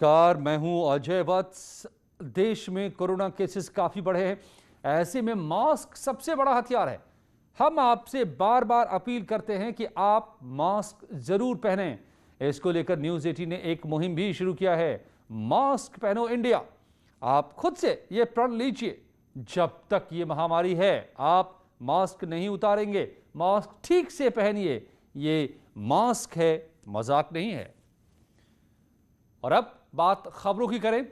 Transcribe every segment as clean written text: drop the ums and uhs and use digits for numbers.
Car मैं हूं अजय वत्स। देश में कोरोना केसेस काफी बढ़े हैं। ऐसे में मास्क सबसे बड़ा हथियार है। हम आपसे बार बार अपील करते हैं कि आप मास्क जरूर पहनें। इसको लेकर न्यूज 18 ने एक मुहिम भी शुरू किया है, मास्क पहनो इंडिया। आप खुद से यह प्रण लीजिए, जब तक ये महामारी है आप मास्क नहीं उतारेंगे। मास्क ठीक से पहनिए, ये मास्क है, मजाक नहीं है। और अब बात खबरों की करें।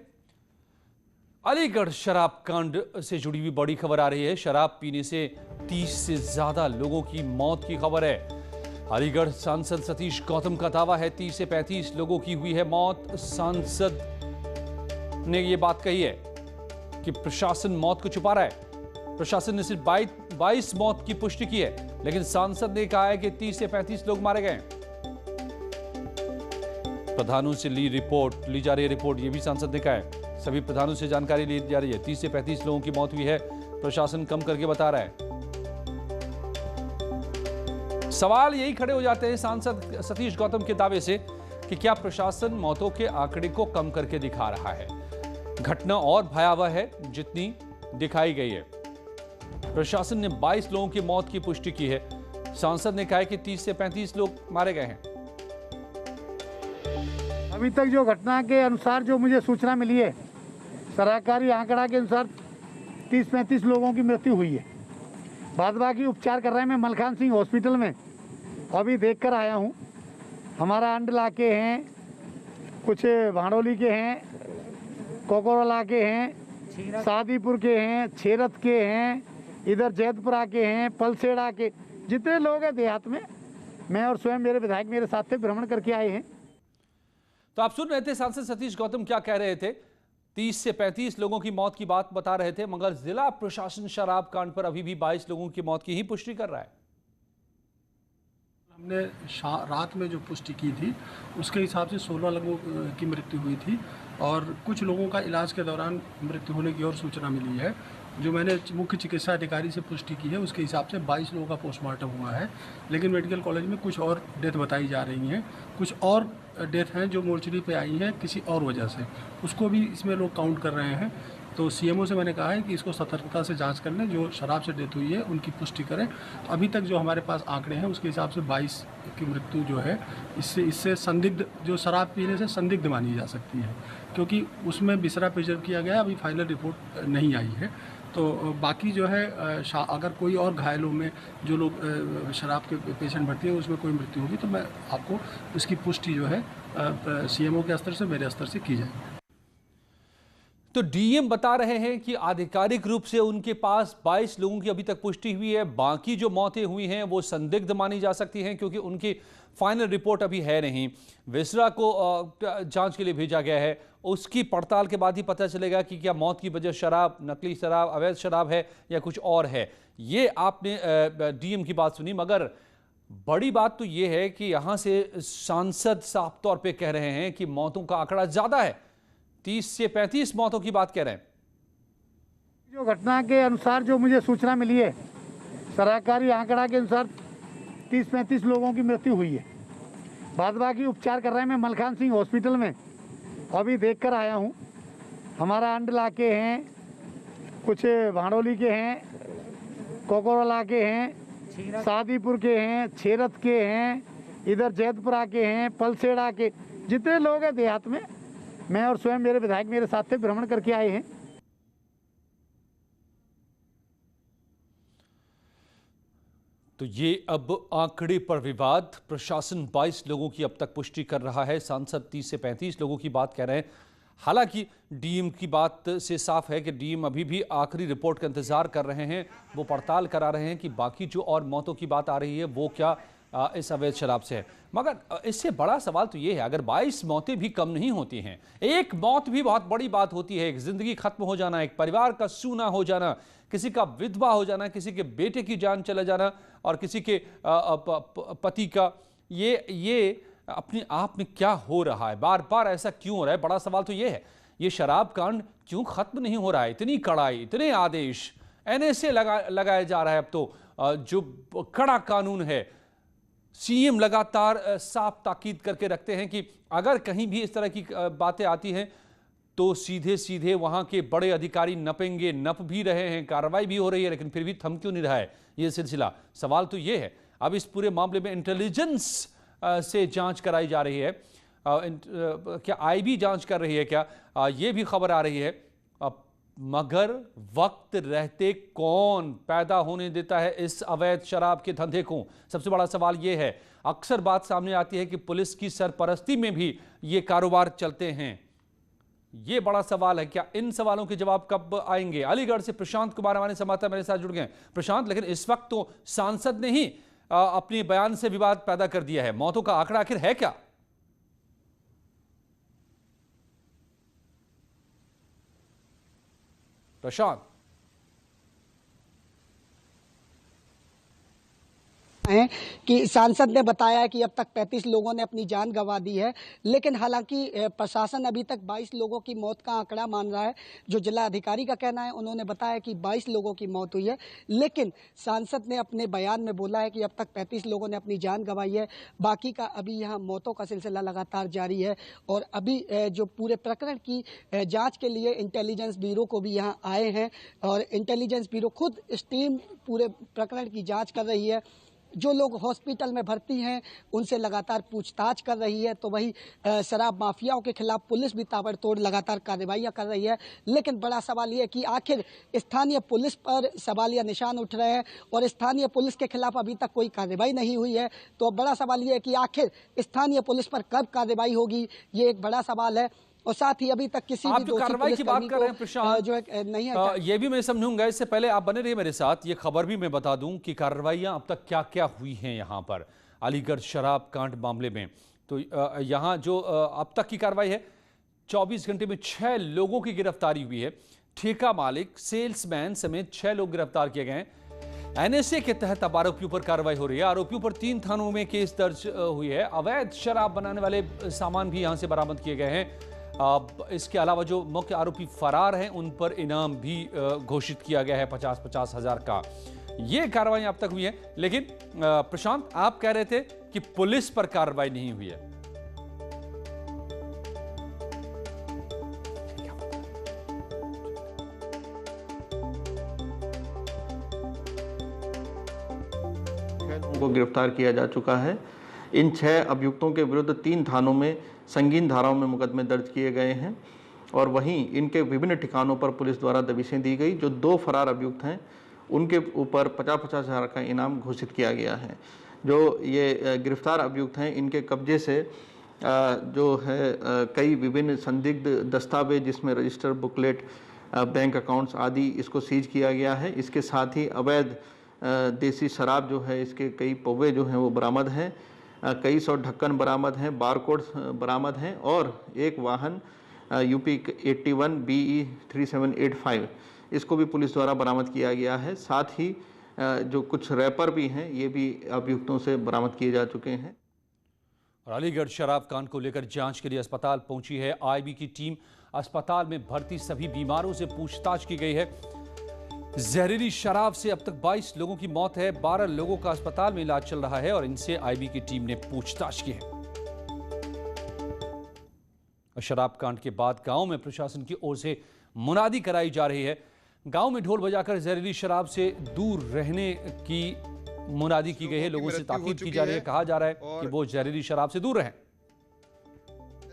अलीगढ़ शराब कांड से जुड़ी हुई बड़ी खबर आ रही है। शराब पीने से 30 से ज्यादा लोगों की मौत की खबर है। अलीगढ़ सांसद सतीश गौतम का दावा है 30 से 35 लोगों की हुई है मौत। सांसद ने यह बात कही है कि प्रशासन मौत को छुपा रहा है। प्रशासन ने सिर्फ 22 मौत की पुष्टि की है, लेकिन सांसद ने कहा है कि 30 से 35 लोग मारे गए। प्रधानों से ली जा रही है रिपोर्ट, यह भी सांसद ने कहा है। सभी प्रधानों से जानकारी ली जा रही है। 30 से 35 लोगों की मौत हुई है, प्रशासन कम करके बता रहा है। सवाल यही खड़े हो जाते हैं सांसद सतीश गौतम के दावे से कि क्या प्रशासन मौतों के आंकड़े को कम करके दिखा रहा है। घटना और भयावह है जितनी दिखाई गई है। प्रशासन ने 22 लोगों की मौत की पुष्टि की है। सांसद ने कहा है कि 30 से 35 लोग मारे गए हैं। अभी तक जो घटना के अनुसार जो मुझे सूचना मिली है, सरकारी आंकड़ा के अनुसार 30-35 लोगों की मृत्यु हुई है। बाद बाकी उपचार कर रहे हैं। मैं मलखान सिंह हॉस्पिटल में अभी देख कर आया हूँ। हमारा अंडला के हैं, कुछ भांडोली के हैं, कोकोरला के हैं, शादीपुर के हैं, छेरत के हैं, इधर जैतपुरा के हैं, पलसेड़ा के, जितने लोग हैं देहात में, मैं और स्वयं मेरे विधायक मेरे साथ थे, भ्रमण करके आए हैं। तो आप सुन रहे थे सांसद सतीश गौतम क्या कह रहे थे। 30 से 35 लोगों की मौत की बात बता रहे थे, मगर जिला प्रशासन शराब कांड पर अभी भी 22 लोगों की मौत की ही पुष्टि कर रहा है। हमने रात में जो पुष्टि की थी उसके हिसाब से 16 लोगों की मृत्यु हुई थी और कुछ लोगों का इलाज के दौरान मृत्यु होने की और सूचना मिली है। जो मैंने मुख्य चिकित्सा अधिकारी से पुष्टि की है उसके हिसाब से 22 लोगों का पोस्टमार्टम हुआ है, लेकिन मेडिकल कॉलेज में कुछ और डेथ बताई जा रही हैं। कुछ और डेथ हैं जो मोर्चरी पे आई हैं किसी और वजह से, उसको भी इसमें लोग काउंट कर रहे हैं। तो सीएमओ से मैंने कहा है कि इसको सतर्कता से जांच कर लें, जो शराब से डेथ हुई है उनकी पुष्टि करें। तो अभी तक जो हमारे पास आंकड़े हैं उसके हिसाब से 22 की मृत्यु जो है इससे संदिग्ध, जो शराब पीने से संदिग्ध मानी जा सकती है, क्योंकि उसमें बिसरा प्रिजर्व किया गया, अभी फाइनल रिपोर्ट नहीं आई है। तो बाकी जो है अगर कोई और घायलों में जो लोग शराब के पेशेंट भर्ती हैं उसमें कोई मृत्यु होगी तो मैं आपको उसकी पुष्टि जो है सीएमओ के स्तर से मेरे स्तर से की जाएगी। तो डीएम बता रहे हैं कि आधिकारिक रूप से उनके पास 22 लोगों की अभी तक पुष्टि हुई है। बाकी जो मौतें हुई हैं वो संदिग्ध मानी जा सकती हैं, क्योंकि उनकी फाइनल रिपोर्ट अभी है नहीं। विसरा को जांच के लिए भेजा गया है, उसकी पड़ताल के बाद ही पता चलेगा कि क्या मौत की वजह शराब, नकली शराब, अवैध शराब है या कुछ और है। ये आपने डीएम की बात सुनी, मगर बड़ी बात तो ये है कि यहां से सांसद साफ तौर पर कह रहे हैं कि मौतों का आंकड़ा ज्यादा है, 30 से 35 मौतों की बात कह रहे हैं। जो घटना के अनुसार जो मुझे सूचना मिली है, सरकारी आंकड़ा के अनुसार 30-35 लोगों की मृत्यु हुई है। बाद बाकी उपचार कर रहे हैं। मैं मलखान सिंह हॉस्पिटल में अभी देख कर आया हूँ। हमारा अंडला के हैं, कुछ भांडोली के हैं, कोकोरला के हैं, शादीपुर के हैं, छेरत के हैं, इधर जैतपुरा के हैं, पलसेड़ा के, जितने लोग हैं देहात में, मैं और स्वयं मेरे विधायक मेरे साथ थे, भ्रमण करके आए हैं। तो ये अब आंकड़े पर विवाद। प्रशासन 22 लोगों की अब तक पुष्टि कर रहा है, सांसद 30 से 35 लोगों की बात कह रहे हैं। हालांकि डीएम की बात से साफ है कि डीएम अभी भी आखिरी रिपोर्ट का इंतजार कर रहे हैं। वो पड़ताल करा रहे हैं कि बाकी जो और मौतों की बात आ रही है वो क्या इस अवैध शराब से है। मगर इससे बड़ा सवाल तो ये है, अगर 22 मौतें भी कम नहीं होती हैं, एक मौत भी बहुत बड़ी बात होती है। एक जिंदगी खत्म हो जाना, एक परिवार का सूना हो जाना, किसी का विधवा हो जाना, किसी के बेटे की जान चला जाना और किसी के पति का, ये अपने आप में क्या हो रहा है, बार बार ऐसा क्यों हो रहा है। बड़ा सवाल तो ये है, ये शराब कांड क्यों खत्म नहीं हो रहा है। इतनी कड़ाई, इतने आदेश, एनएसए लगाया जा रहा है। अब तो जो कड़ा कानून है सीएम लगातार साफ ताकीद करके रखते हैं कि अगर कहीं भी इस तरह की बातें आती हैं तो सीधे सीधे वहां के बड़े अधिकारी नपेंगे, नप भी रहे हैं, कार्रवाई भी हो रही है, लेकिन फिर भी थम क्यों नहीं रहा है ये सिलसिला। सवाल तो ये है, अब इस पूरे मामले में इंटेलिजेंस से जांच कराई जा रही है। क्या आईबी जांच कर रही है क्या, ये भी खबर आ रही है। मगर वक्त रहते कौन पैदा होने देता है इस अवैध शराब के धंधे को? सबसे बड़ा सवाल यह है। अक्सर बात सामने आती है कि पुलिस की सरपरस्ती में भी ये कारोबार चलते हैं। ये बड़ा सवाल है। क्या इन सवालों के जवाब कब आएंगे? अलीगढ़ से प्रशांत कुमार हमारे संवाददाता मेरे साथ जुड़ गए। प्रशांत, लेकिन इस वक्त तो सांसद ने ही अपने बयान से विवाद पैदा कर दिया है। मौतों का आंकड़ा आखिर है क्या? प्रशांत, हैं कि सांसद ने बताया कि अब तक 35 लोगों ने अपनी जान गंवा दी है, लेकिन हालांकि प्रशासन अभी तक 22 लोगों की मौत का आंकड़ा मान रहा है। जो जिला अधिकारी का कहना है, उन्होंने बताया कि 22 लोगों की मौत हुई है, लेकिन सांसद ने अपने बयान में बोला है कि अब तक 35 लोगों ने अपनी जान गंवाई है। बाकी का अभी यहाँ मौतों का सिलसिला लगातार जारी है और अभी जो पूरे प्रकरण की जाँच के लिए इंटेलिजेंस ब्यूरो को भी यहाँ आए हैं और इंटेलिजेंस ब्यूरो खुद इस टीम पूरे प्रकरण की जाँच कर रही है। जो लोग हॉस्पिटल में भर्ती हैं उनसे लगातार पूछताछ कर रही है। तो वही शराब माफियाओं के खिलाफ पुलिस भी ताबड़तोड़ लगातार कार्रवाइयां कर रही है। लेकिन बड़ा सवाल ये है कि आखिर स्थानीय पुलिस पर सवालिया निशान उठ रहे हैं और स्थानीय पुलिस के खिलाफ अभी तक कोई कार्रवाई नहीं हुई है। तो बड़ा सवाल ये है कि आखिर स्थानीय पुलिस पर कब कार्रवाई होगी, ये एक बड़ा सवाल है। और साथ ही अभी तक किसी भी दोषी कार्रवाई की बात कर रहे हैं प्रशांत, जो है नहीं है। ये भी मैं समझूंगा। इससे पहले आप बने रहिए मेरे साथ। ये खबर भी मैं बता दूं कि कार्रवाइयां अब तक क्या क्या हुई हैं यहां पर अलीगढ़ शराब कांड मामले में। तो यहां जो अब तक की कार्रवाई है, 24 घंटे में 6 लोगों की गिरफ्तारी हुई है। ठेका मालिक, सेल्समैन समेत 6 लोग गिरफ्तार किए गए हैं। एनएसए के तहत अब आरोपियों पर कार्रवाई हो रही है। आरोपियों पर 3 थानों में केस दर्ज हुई है। अवैध शराब बनाने वाले सामान भी यहां से बरामद किए गए हैं। इसके अलावा जो मुख्य आरोपी फरार हैं उन पर इनाम भी घोषित किया गया है 50-50 हजार का। ये कार्रवाई अब तक हुई है। लेकिन प्रशांत, आप कह रहे थे कि पुलिस पर कार्रवाई नहीं हुई है। को गिरफ्तार किया जा चुका है। इन 6 अभियुक्तों के विरुद्ध 3 थानों में संगीन धाराओं में मुकदमे दर्ज किए गए हैं और वहीं इनके विभिन्न ठिकानों पर पुलिस द्वारा दबिशें दी गई। जो 2 फरार अभियुक्त हैं उनके ऊपर 50-50 हजार का इनाम घोषित किया गया है। जो ये गिरफ्तार अभियुक्त हैं, इनके कब्जे से जो है कई विभिन्न संदिग्ध दस्तावेज, जिसमें रजिस्टर, बुकलेट, बैंक अकाउंट्स आदि, इसको सीज किया गया है। इसके साथ ही अवैध देसी शराब जो है, इसके कई पौवे जो हैं वो बरामद हैं। कई 100 ढक्कन बरामद हैं, बारकोड बरामद हैं और एक वाहन UP 81 BE 3785 इसको भी पुलिस द्वारा बरामद किया गया है। साथ ही जो कुछ रैपर भी हैं, ये भी अभियुक्तों से बरामद किए जा चुके हैं। और अलीगढ़ शराब कांड को लेकर जांच के लिए अस्पताल पहुंची है आईबी की टीम। अस्पताल में भर्ती सभी बीमारों से पूछताछ की गई है। जहरीली शराब से अब तक 22 लोगों की मौत है। 12 लोगों का अस्पताल में इलाज चल रहा है और इनसे आईबी की टीम ने पूछताछ की है। शराब कांड के बाद गांव में प्रशासन की ओर से मुनादी कराई जा रही है। गांव में ढोल बजाकर जहरीली शराब से दूर रहने की मुनादी की गई है। लोगों से ताकीद की जा रही है, कहा जा रहा है कि वो जहरीली शराब से दूर रहें।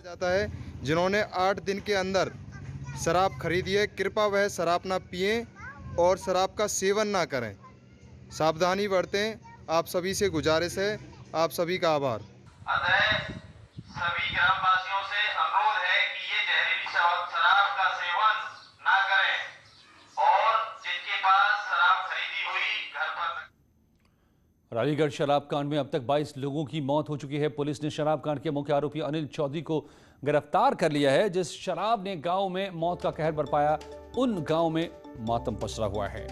जाता है जिन्होंने 8 दिन के अंदर शराब खरीदी है, कृपया वह शराब ना पिएं और शराब का सेवन ना करें। सावधानी बरतें। आप सभी से गुजारिश है। आप सभी का आभार। सभी ग्रामवासियों से अनुरोध है कि ये जहरीली शराब का सेवन ना करें और जिनके पास शराब खरीदी हुई घर पर। अलीगढ़ शराब कांड में अब तक 22 लोगों की मौत हो चुकी है। पुलिस ने शराब कांड के मुख्य आरोपी अनिल चौधरी को गिरफ्तार कर लिया है। जिस शराब ने गांव में मौत का कहर बरपाया, उन गांव में मातम पसरा हुआ है।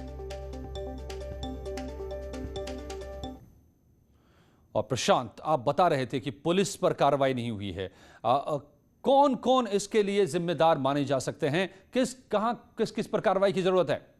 और प्रशांत, आप बता रहे थे कि पुलिस पर कार्रवाई नहीं हुई है। कौन कौन इसके लिए जिम्मेदार माने जा सकते हैं? किस पर कार्रवाई की जरूरत है?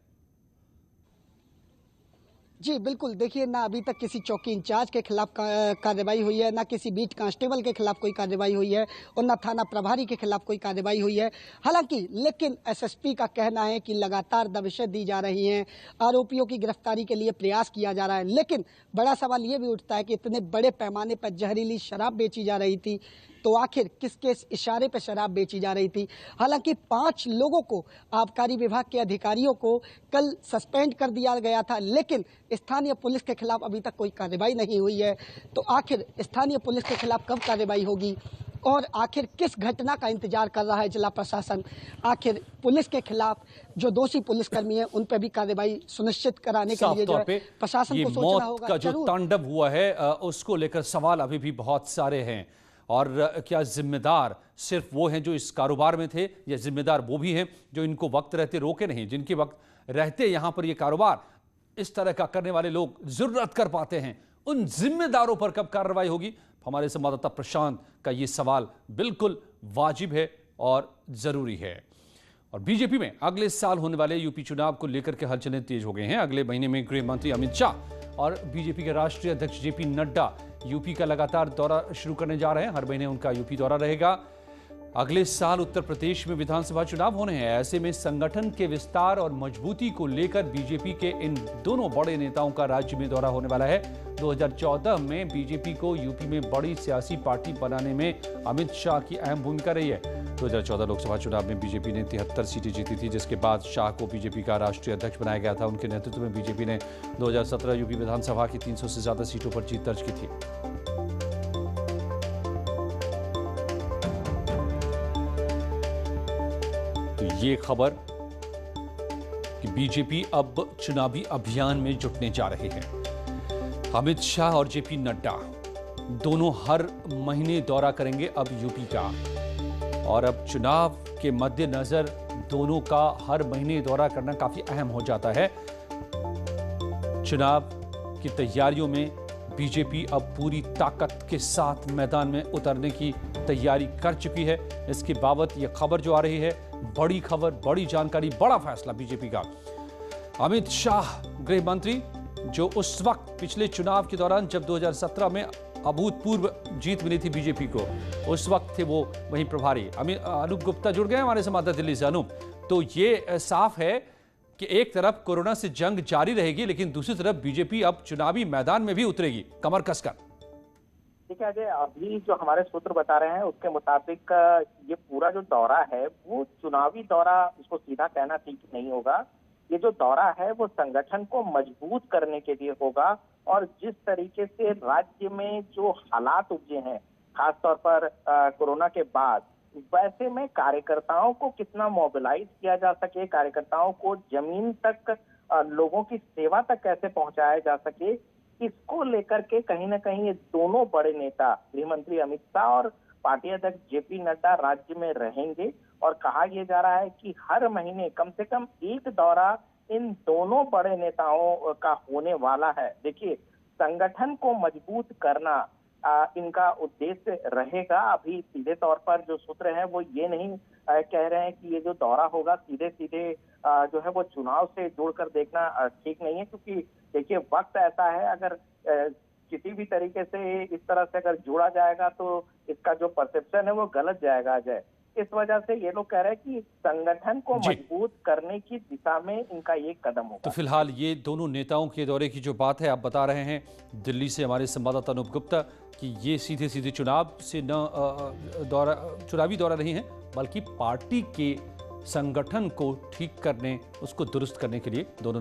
जी बिल्कुल, देखिए ना अभी तक किसी चौकी इंचार्ज के खिलाफ कार्रवाई हुई है, ना किसी बीट कांस्टेबल के खिलाफ कोई कार्रवाई हुई है और ना थाना प्रभारी के खिलाफ कोई कार्रवाई हुई है। हालांकि लेकिन एसएसपी का कहना है कि लगातार दबिशें दी जा रही हैं, आरोपियों की गिरफ्तारी के लिए प्रयास किया जा रहा है। लेकिन बड़ा सवाल ये भी उठता है कि इतने बड़े पैमाने पर जहरीली शराब बेची जा रही थी, तो आखिर किसके इशारे पर शराब बेची जा रही थी। हालांकि 5 लोगों को, आबकारी विभाग के अधिकारियों को कल सस्पेंड कर दिया गया था, लेकिन स्थानीय पुलिस के खिलाफ अभी तक कोई कार्रवाई नहीं हुई है। तो आखिर स्थानीय पुलिस के खिलाफ कब कार्रवाई होगी और आखिर किस घटना का इंतजार कर रहा है जिला प्रशासन? आखिर पुलिस के खिलाफ जो दोषी पुलिसकर्मी हैं उन पर भी कार्रवाई सुनिश्चित कराने के लिए जो है प्रशासन को सोचना होगा। का जो तांडव हुआ है उसको लेकर सवाल अभी भी बहुत सारे हैं। और क्या जिम्मेदार सिर्फ वो हैं जो इस कारोबार में थे, या जिम्मेदार वो भी हैं जो इनको वक्त रहते रोके नहीं, जिनके वक्त रहते यहाँ पर ये कारोबार इस तरह का करने वाले लोग जरूरत कर पाते हैं? उन जिम्मेदारों पर कब कार्रवाई होगी? हमारे संवाददाता प्रशांत का ये सवाल बिल्कुल वाजिब है और जरूरी है। और बीजेपी में अगले साल होने वाले यूपी चुनाव को लेकर के हलचलें तेज हो गई हैं। अगले महीने में गृह मंत्री अमित शाह और बीजेपी के राष्ट्रीय अध्यक्ष जेपी नड्डा यूपी का लगातार दौरा शुरू करने जा रहे हैं। हर महीने उनका यूपी दौरा रहेगा। अगले साल उत्तर प्रदेश में विधानसभा चुनाव होने हैं। ऐसे में संगठन के विस्तार और मजबूती को लेकर बीजेपी के इन दोनों बड़े नेताओं का राज्य में दौरा होने वाला है। 2014 में बीजेपी को यूपी में बड़ी सियासी पार्टी बनाने में अमित शाह की अहम भूमिका रही है। 2014 लोकसभा चुनाव में बीजेपी ने 73 सीटें जीती थी, जिसके बाद शाह को बीजेपी का राष्ट्रीय अध्यक्ष बनाया गया था। उनके नेतृत्व में बीजेपी ने 2017 यूपी विधानसभा की 300 से ज्यादा सीटों पर जीत दर्ज की थी। ये खबर कि बीजेपी अब चुनावी अभियान में जुटने जा रही है। अमित शाह और जेपी नड्डा दोनों हर महीने दौरा करेंगे अब यूपी का, और अब चुनाव के मद्देनजर दोनों का हर महीने दौरा करना काफी अहम हो जाता है। चुनाव की तैयारियों में बीजेपी अब पूरी ताकत के साथ मैदान में उतरने की तैयारी कर चुकी है। इसके बाबत यह खबर जो आ रही है, बड़ी खबर, बड़ी जानकारी, बड़ा फैसला बीजेपी का। अमित शाह गृह मंत्री, जो उस वक्त पिछले चुनाव के दौरान जब 2017 में अभूतपूर्व जीत मिली थी बीजेपी को, उस वक्त थे वो वहीं प्रभारी। अनूप गुप्ता जुड़ गए हमारे संवाददाता दिल्ली से। अनूप, तो ये साफ है कि एक तरफ कोरोना से जंग जारी रहेगी, लेकिन दूसरी तरफ बीजेपी अब चुनावी मैदान में भी उतरेगी कमर कसकर। ठीक है अजय, अभी जो हमारे सूत्र बता रहे हैं उसके मुताबिक ये पूरा जो दौरा है वो चुनावी दौरा, इसको सीधा कहना ठीक नहीं होगा। ये जो दौरा है वो संगठन को मजबूत करने के लिए होगा, और जिस तरीके से राज्य में जो हालात उपजे हैं खासतौर पर कोरोना के बाद, वैसे में कार्यकर्ताओं को कितना मोबिलाइज किया जा सके, कार्यकर्ताओं को जमीन तक लोगों की सेवा तक कैसे पहुंचाया जा सके, इसको लेकर के कहीं ना कहीं ये दोनों बड़े नेता गृह मंत्री अमित शाह और पार्टी अध्यक्ष जेपी नड्डा राज्य में रहेंगे। और कहा यह जा रहा है कि हर महीने कम से कम एक दौरा इन दोनों बड़े नेताओं का होने वाला है। देखिए, संगठन को मजबूत करना इनका उद्देश्य रहेगा। अभी सीधे तौर पर जो सूत्र है वो ये नहीं कह रहे हैं कि ये जो दौरा होगा सीधे सीधे जो है वो चुनाव से जोड़कर देखना ठीक नहीं है, क्योंकि देखिए वक्त ऐसा है, अगर किसी भी तरीके से इस तरह से अगर जोड़ा जाएगा तो इसका जो परसेप्शन है वो गलत जाएगा अजय। इस वजह से ये लोग कह रहे हैं कि संगठन को मजबूत करने की दिशा में इनका एक कदम होगा। तो फिलहाल ये दोनों नेताओं के दौरे की जो बात है आप बता रहे हैं दिल्ली से हमारे संवाददाता अनूप गुप्ता कि ये सीधे सीधे चुनाव से चुनावी दौरा नहीं है, बल्कि पार्टी के संगठन को ठीक करने, उसको दुरुस्त करने के लिए दोनों